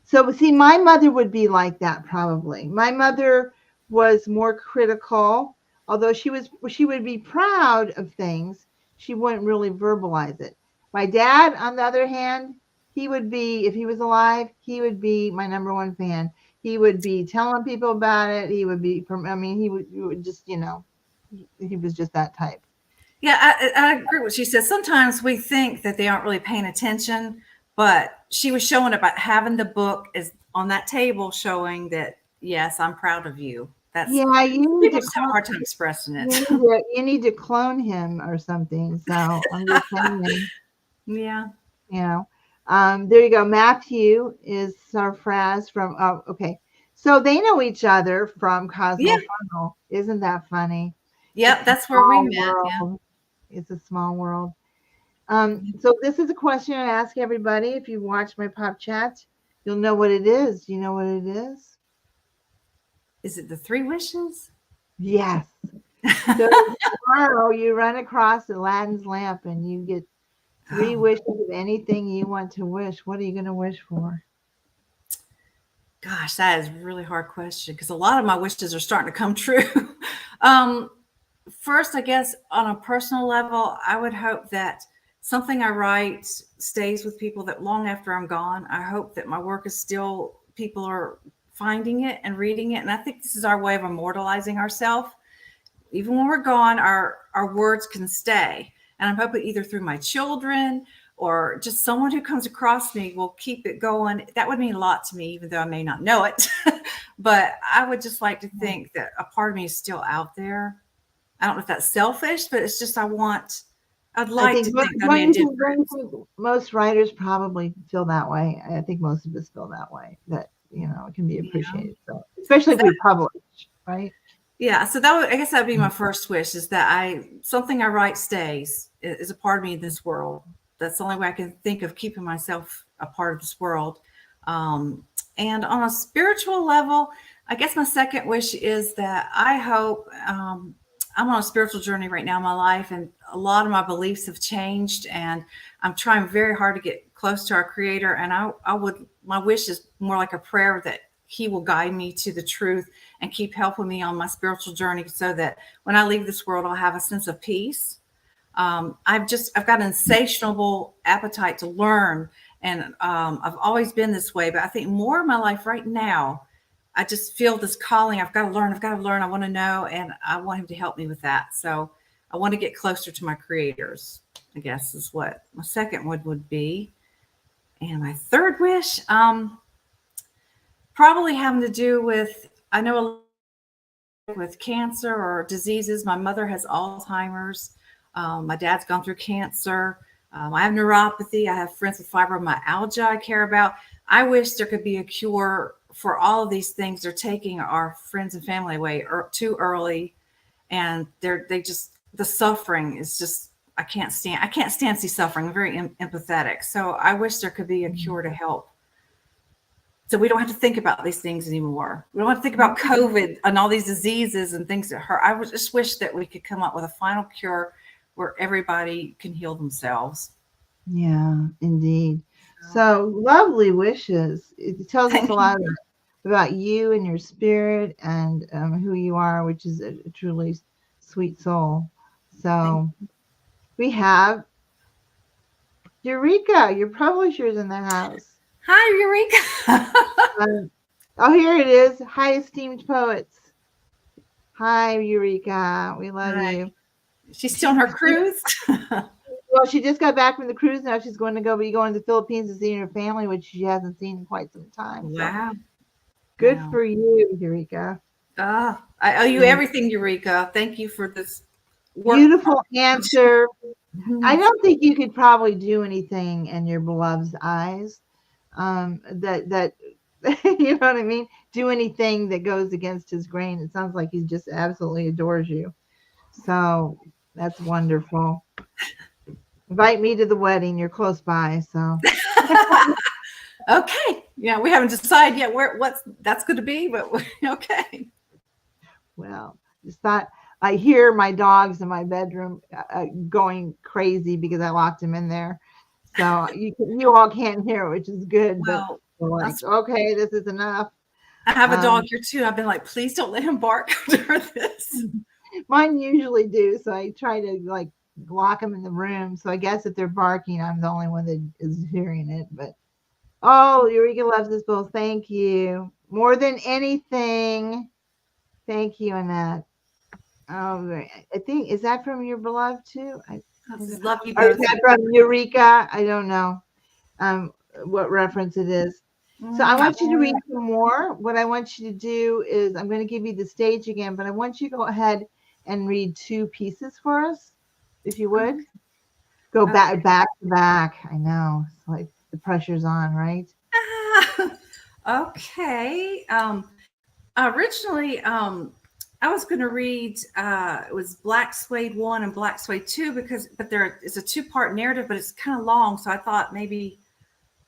So, see, my mother would be like that probably. My mother was more critical, although she would be proud of things. She wouldn't really verbalize it. My dad, on the other hand, he would be, if he was alive, he would be my number one fan. He would be telling people about it. He would be, I mean, he would just, he was just that type.
Yeah, I agree with what she said. Sometimes we think that they aren't really paying attention, but she was showing about having the book is on that table, showing that yes, I'm proud of you. That's
Yeah, you need
people
to
just have a hard time expressing it.
you need to clone him or something. So I'm just saying.
Yeah,
you know. There you go. Matthew is Sarfraz from, oh, okay. So they know each other from
yeah,
Cosmo Funnel. Isn't that funny?
yep.
It's a
That's where we
small
met. Yeah.
world. It's a small world. So this is a question I ask everybody. If you watch my pop chat, you'll know what it is. Do you know what it is?
Is it the three wishes?
Yes. So tomorrow you run across Aladdin's lamp and you get three
Oh,
wishes of anything you want to wish. What are you going to wish for?
gosh, that is a really hard question because a lot of my wishes are starting to come true. um, First, I guess on a personal level, I would hope that something I write stays with people that long after I'm gone. I hope that my work is still, people are finding it and reading it. And I think this is our way of immortalizing ourselves. Even when we're gone, our words can stay. And I'm hoping either through my children or just someone who comes across me will keep it going. That would mean a lot to me, even though I may not know it. But I would just like to think that a part of me is still out there. I don't know if that's selfish, but it's just I'd
I
like
think
to think I made a
don't you
difference.
think most writers probably feel that way. I think most of us feel that way, that it can be
Yeah.
appreciated. So especially if
So
we publish, right?
yeah, so that would, I guess that'd be my first wish is that something I write stays is a part of me in this world. That's the only way I can think of keeping myself a part of this world. Um, and on a spiritual level, I guess my second wish is that I hope I'm on a spiritual journey right now in my life, and a lot of my beliefs have changed, and I'm trying very hard to get close to our Creator. And I would, my wish is more like a prayer that He will guide me to the truth and keep helping me on my spiritual journey, so that when I leave this world, I'll have a sense of peace. I've got an insatiable appetite to learn, and I've always been this way. But I think more of my life right now, I just feel this calling. I've got to learn. I've got to learn. I want to know, and I want him to help me with that. So I want to get closer to my creators, I guess is what my second one would be. And my third wish, probably having to do with, I know with cancer or diseases. My mother has Alzheimer's. My dad's gone through cancer. I have neuropathy. I have friends with fibromyalgia I care about. I wish there could be a cure for all of these things. They're taking our friends and family away too early, and they just, the suffering is just, I can't stand see suffering. I'm very empathetic. So I wish there could be a cure to help, so we don't have to think about these things anymore. We don't have to think about COVID and all these diseases and things that hurt. I would just wish that we could come up with a final cure where everybody can heal themselves.
Yeah, indeed.
So,
So lovely wishes. It tells us
thank
a
you.
lot about you and your spirit and who you are, which is a truly sweet soul.
Thank
So we have Eureka, your publisher's in the house.
Hi, Eureka.
Um, oh, here it is. Hi, esteemed poets. Hi, Eureka. We love
Hi.
you.
She's still on her
She,
cruise.
well, she just got back from the cruise. Now she's going to be going to the Philippines to see her family, which she hasn't seen in quite some time. So
Wow.
good
Wow.
for you, Eureka.
I owe you everything, Eureka. Thank you for this work.
Beautiful answer. I
Mhm.
don't think you could probably do anything in your beloved's eyes. That you know what I mean? Do anything that goes against his grain. It sounds like he just absolutely adores you. So that's wonderful. Invite me to the wedding. You're close by, so
Okay. Yeah, we haven't decided yet what's that's going to be, but okay.
well, just thought I hear my dogs in my bedroom going crazy because I locked them in there. So you all can't hear, which is good, but
Well,
we're like, okay, this is enough.
I have a dog
Um,
here too. I've been like, please don't let him bark during this.
Mine usually do, so I try to like lock them in the room. So I guess if they're barking, I'm the only one that is hearing it. But oh, Eureka loves this bowl. Thank you more than anything. Thank you, Annette. Oh, I think is that from your beloved too?
Love you
Or is
both.
that from Eureka? I don't know what reference it is. So I want you to read some more. What I want you to do is I'm going to give you the stage again, but I want you to go ahead and read two pieces for us, if you would. Go
Okay.
back to back. I know. It's like the pressure's on, right?
Okay. Originally, I was going to read it was Black Suede 1 and Black Suede 2 but there is a two-part narrative, but it's kind of long, so I thought maybe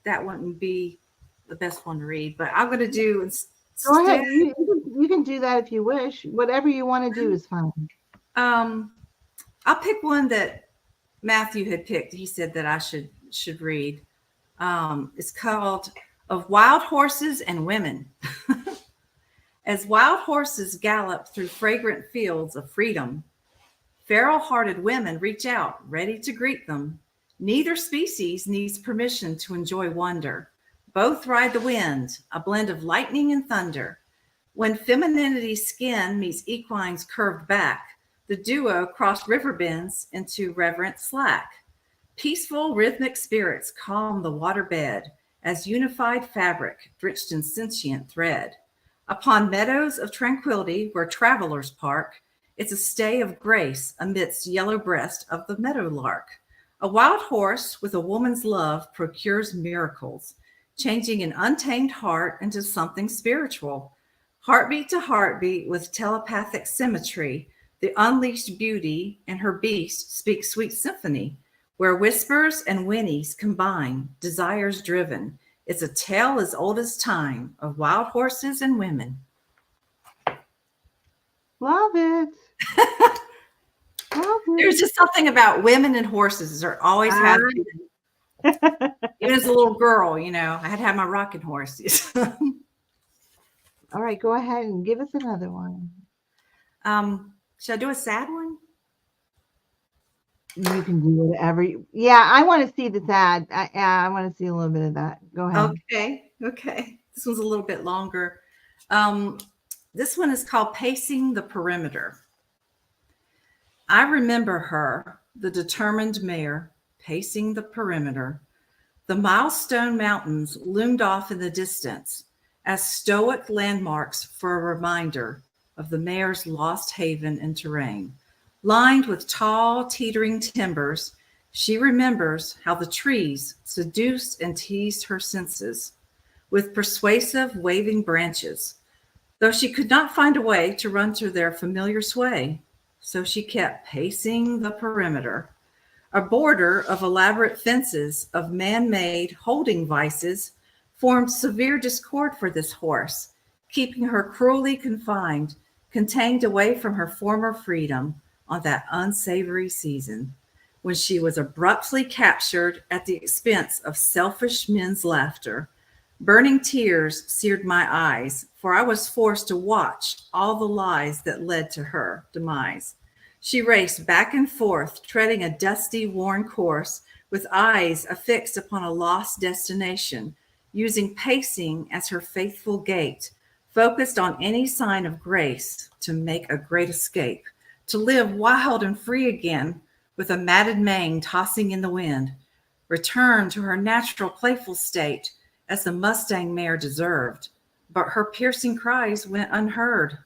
that wouldn't be the best one to read. But I'm going to do
Go
instead.
ahead. You can do that if you wish. Whatever you want to do is fine.
Um, I'll pick one that Matthew had picked. He said that I should read. It's called "Of Wild Horses and Women." As wild horses gallop through fragrant fields of freedom, feral-hearted women reach out, ready to greet them. Neither species needs permission to enjoy wonder. Both ride the wind, a blend of lightning and thunder. When femininity's skin meets equine's curved back, the duo cross river bends into reverent slack. Peaceful, rhythmic spirits calm the waterbed as unified fabric drenched in sentient thread. Upon meadows of tranquility where travelers park, it's a stay of grace amidst yellow breast of the meadowlark. A wild horse with a woman's love procures miracles, changing an untamed heart into something spiritual. Heartbeat to heartbeat with telepathic symmetry, the unleashed beauty in her beast speaks sweet symphony, where whispers and whinnies combine, desires driven. It's a tale as old as time of wild horses and women.
Love it. Love
There's
it.
just something about women and horses. There always has been. Even as a little girl, I had to have my rocking horses.
All right, go ahead and give us another one.
Should I do a sad one?
You can do whatever. Yeah, I want to see the ad. I want to see a little bit of that. Go ahead.
Okay. This one's a little bit longer. This one is called Pacing the Perimeter. I remember her, the determined mare, pacing the perimeter. The milestone mountains loomed off in the distance as stoic landmarks for a reminder of the mare's lost haven and terrain. Lined with tall, teetering timbers, she remembers how the trees seduced and teased her senses with persuasive waving branches, though she could not find a way to run to their familiar sway. So she kept pacing the perimeter, a border of elaborate fences of man-made holding vices formed severe discord for this horse, keeping her cruelly confined, contained away from her former freedom on that unsavory season, when she was abruptly captured at the expense of selfish men's laughter. Burning tears seared my eyes, for I was forced to watch all the lies that led to her demise. She raced back and forth, treading a dusty, worn course, with eyes affixed upon a lost destination, using pacing as her faithful gait, focused on any sign of grace to make a great escape, to live wild and free again, with a matted mane tossing in the wind, return to her natural playful state, as the Mustang mare deserved. But her piercing cries went unheard.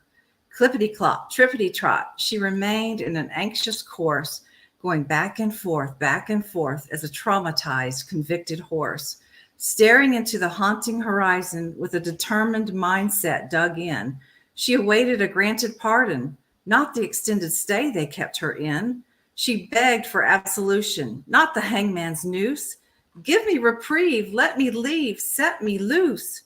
Clippity-clop, trippity-trot, she remained in an anxious course, going back and forth as a traumatized, convicted horse, staring into the haunting horizon with a determined mindset dug in. She awaited a granted pardon, not the extended stay they kept her in. She begged for absolution, not the hangman's noose. Give me reprieve, let me leave, set me loose.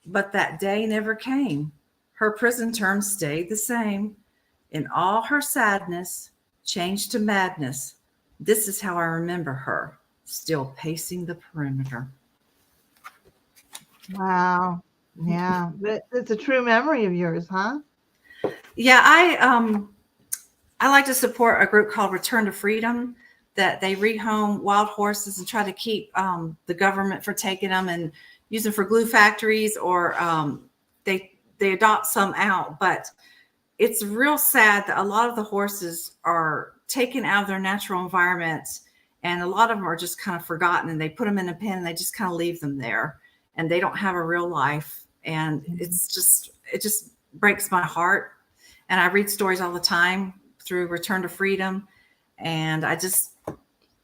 But that day never came. Her prison term stayed the same. In all her sadness, changed to madness. This is how I remember her, still pacing the perimeter.
Wow. Yeah. It's a true memory of yours, huh?
Yeah, I like to support a group called Return to Freedom, that they rehome wild horses and try to keep the government from taking them and use them for glue factories, or they adopt some out. But it's real sad that a lot of the horses are taken out of their natural environment, and a lot of them are just kind of forgotten, and they put them in a pen and they just kind of leave them there, and they don't have a real life. And it just breaks my heart. And I read stories all the time through Return to Freedom. And I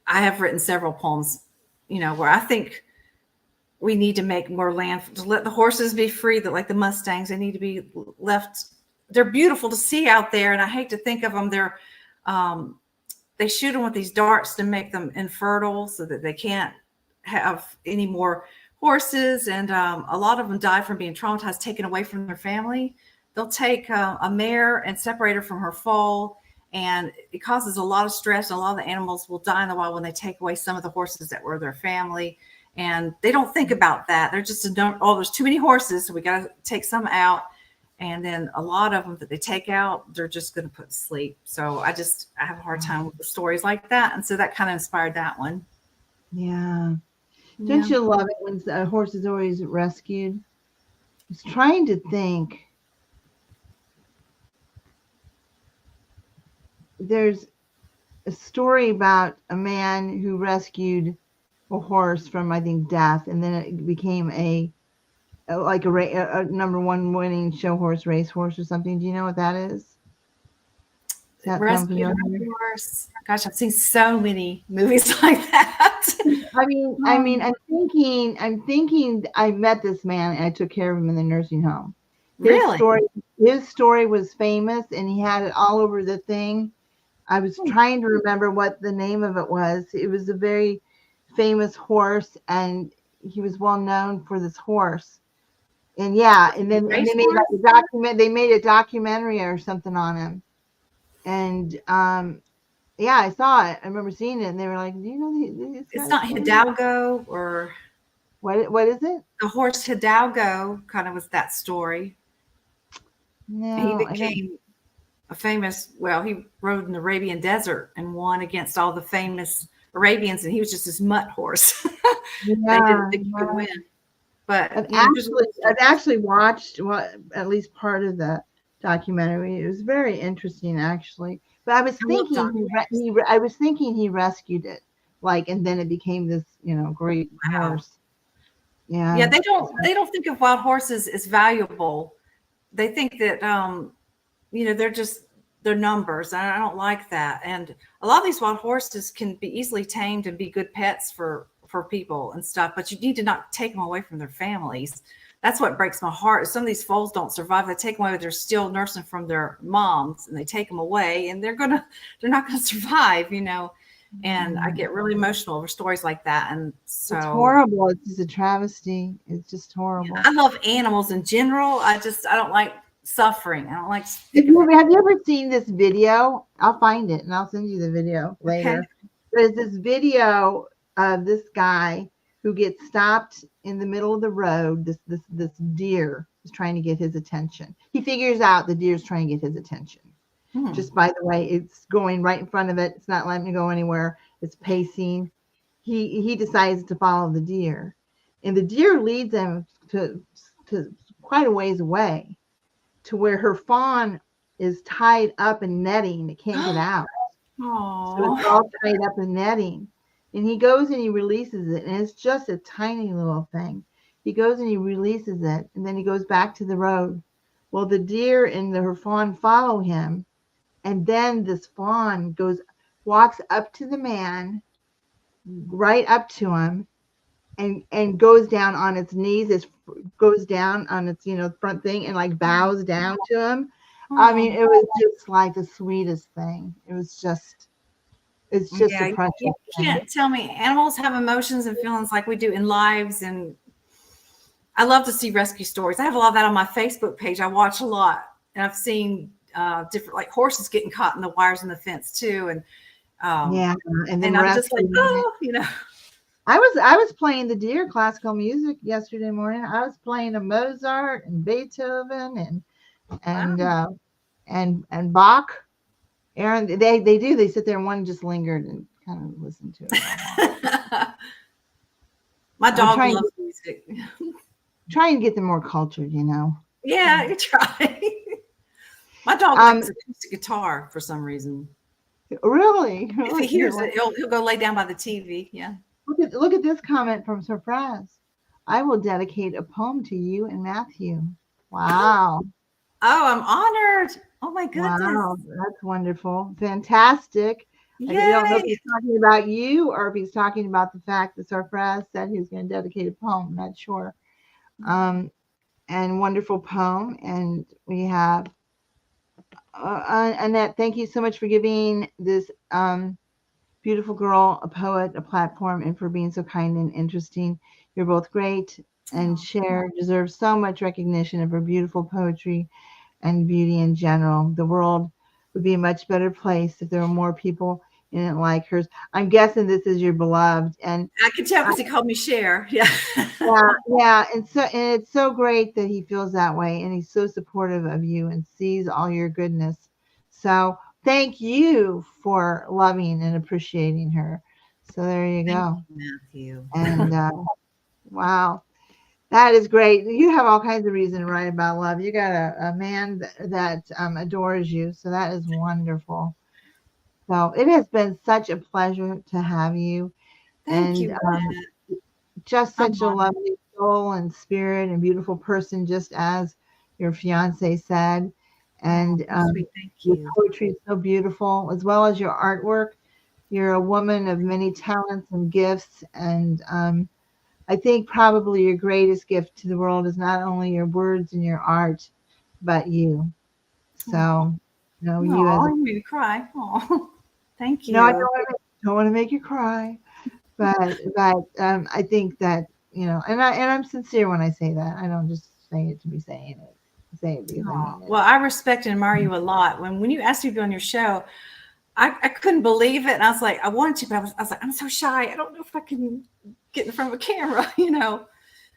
have written several poems, where I think we need to make more land to let the horses be free, that like the Mustangs, they need to be left. They're beautiful to see out there. And I hate to think of them. They shoot them with these darts to make them infertile so that they can't have any more horses. And a lot of them die from being traumatized, taken away from their family. They'll take a mare and separate her from her foal. And it causes a lot of stress. And a lot of the animals will die in the wild when they take away some of the horses that were their family. And they don't think about that. They're just there's too many horses, so we got to take some out. And then a lot of them that they take out, they're just going to put to sleep. So I have a hard time with the stories like that. And so that kind of inspired that one.
Yeah. Don't you love it when a horse is always rescued? I was trying to think. There's a story about a man who rescued a horse from, I think, death, and then it became a number one winning show horse, race horse, or something. Do you know what that is?
Rescue horse. Gosh, I've seen so many movies like that.
I'm thinking I met this man and I took care of him in the nursing home. His story was famous, and he had it all over the thing. I was trying to remember what the name of it was. It was a very famous horse, and he was well known for this horse. And they made a documentary or something on him. And I saw it. I remember seeing it, and they were like, "Do you know this?"
It's not Hidalgo, or
what is it?
The horse Hidalgo kind of was that story.
No,
he became a famous. Well, he rode in the Arabian desert and won against all the famous Arabians, and he was just this mutt horse. They didn't think he could win. But I've actually watched at least part of the documentary. It was very interesting, actually. But I was thinking he rescued it, and then it became this, great horse. Yeah. Yeah, they don't think of wild horses as valuable. They think that they're numbers, and I don't like that. And a lot of these wild horses can be easily tamed and be good pets for people and stuff, but you need to not take them away from their families. That's what breaks my heart. Some of these foals don't survive. They take them away, but they're still nursing from their moms, and they take them away, and they're not gonna survive, And I get really emotional over stories like that. And so
it's horrible. It's just a travesty. It's just horrible.
I love animals in general. I don't like suffering. I don't like.
Have you ever seen this video? I'll find it and I'll send you the video later. Okay. There's this video of this guy who gets stopped in the middle of the road. This deer is trying to get his attention. He figures out the deer's trying to get his attention. Just by the way, it's going right in front of it. It's not letting it go anywhere. It's pacing. He decides to follow the deer, and the deer leads him to quite a ways away, to where her fawn is tied up in netting. It can't get out.
Aww.
So it's all tied up in netting. And he goes and he releases it, and it's just a tiny little thing. He goes and he releases it, and then he goes back to the road Well, the deer and her fawn follow him, and then this fawn walks up to the man, right up to him, and goes down on its knees, goes down on its front thing, and like bows down to him. I mean,
Oh,
it was just like the sweetest thing. It's just a
yeah.
precious
You
thing.
can't tell me animals have emotions and feelings like we do in lives. And I love to see rescue stories. I have a lot of that on my Facebook page. I watch a lot, and I've seen different, like horses getting caught in the wires in the fence too.
Yeah, and then
And I'm just like,
rescuing it.
oh.
I was playing the deer classical music yesterday morning. I was playing a Mozart and Beethoven and
Wow.
and Bach. Aaron, they sit there and one just lingered and kind of listened to it all along.
My
I'm
dog loves music.
trying to get them more cultured,
Yeah, you try. My dog
Um,
likes acoustic guitar for some reason.
really,
If he
really,
hears it, he'll go lay down by the TV. Yeah.
look at this comment from Surprise. I will dedicate a poem to you and Matthew. Wow.
Oh, I'm honored. Oh my goodness.
Wow, that's wonderful. Fantastic. I don't know if
Yay.
he's talking about you or if he's talking about the fact that Sarfraz said he was going to dedicate a poem. I'm not sure. And wonderful poem. And we have Annette, thank you so much for giving this beautiful girl, a poet, a platform, and for being so kind and interesting. You're both great. And Cher deserves so much recognition of her beautiful poetry and beauty in general. The world would be a much better place if there were more people in it like hers. I'm guessing this is your beloved, and
I can tell because he called me Cher. Yeah.
yeah, and it's so great that he feels that way, and he's so supportive of you and sees all your goodness. So thank you for loving and appreciating her. So there you
Thank
go.
you, Matthew.
And wow. That is great. You have all kinds of reason to write about love. You got a man that adores you. So that is wonderful. So it has been such a pleasure to have you.
Thank
And
you, Annette.
just
I'm
such a
honored.
lovely soul and spirit and beautiful person, just as your fiance said.
Oh,
And
sweet. Thank
your
you.
poetry is so beautiful, as well as your artwork. You're a woman of many talents and gifts. And I think probably your greatest gift to the world is not only your words and your art, but you.
Oh,
So, you as
oh,
a
you made me cry. Oh, thank
no, I
you.
don't want to make you cry, but I think that and I'm sincere when I say that. I don't just say it to be saying it. I say it because I
Oh,
mean it.
well, I respect and admire you a lot. When you asked me to be on your show, I couldn't believe it. And I was like, I wanted to, but I was like, I'm so shy. I don't know if I can get in front of a camera.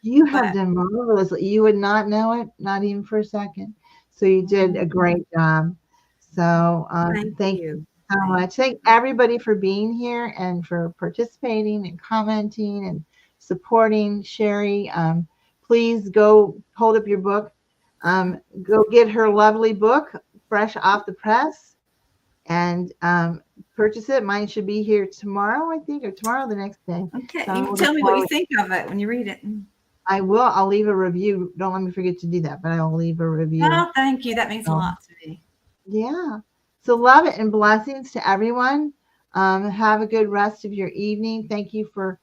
You have
But
done marvelous. You would not know it, not even for a second. So you did a great job. So
thank
thank you
you.
so
Thank
much. Thank everybody for being here and for participating and commenting and supporting Cherie. Please go hold up your book. Go get her lovely book, fresh off the press, and purchase it. Mine should be here tomorrow, I think, or tomorrow the next day.
Okay.
So I'm
You
looking
tell me what you
forward.
think of it when you read it.
I will. I'll leave a review. Don't let me forget to do that, but I will leave a review.
Oh, thank you. That means a
So,
lot to me.
yeah. So love it and blessings to everyone. Have a good rest of your evening. Thank you for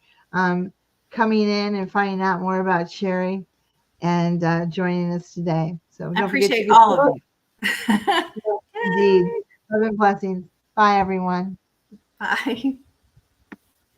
coming in and finding out more about Cherie and joining us today. So
I
don't forget to
appreciate
get
all
the
of
book.
you.
Indeed.
Yay.
Love and blessings. Bye, everyone.
Bye.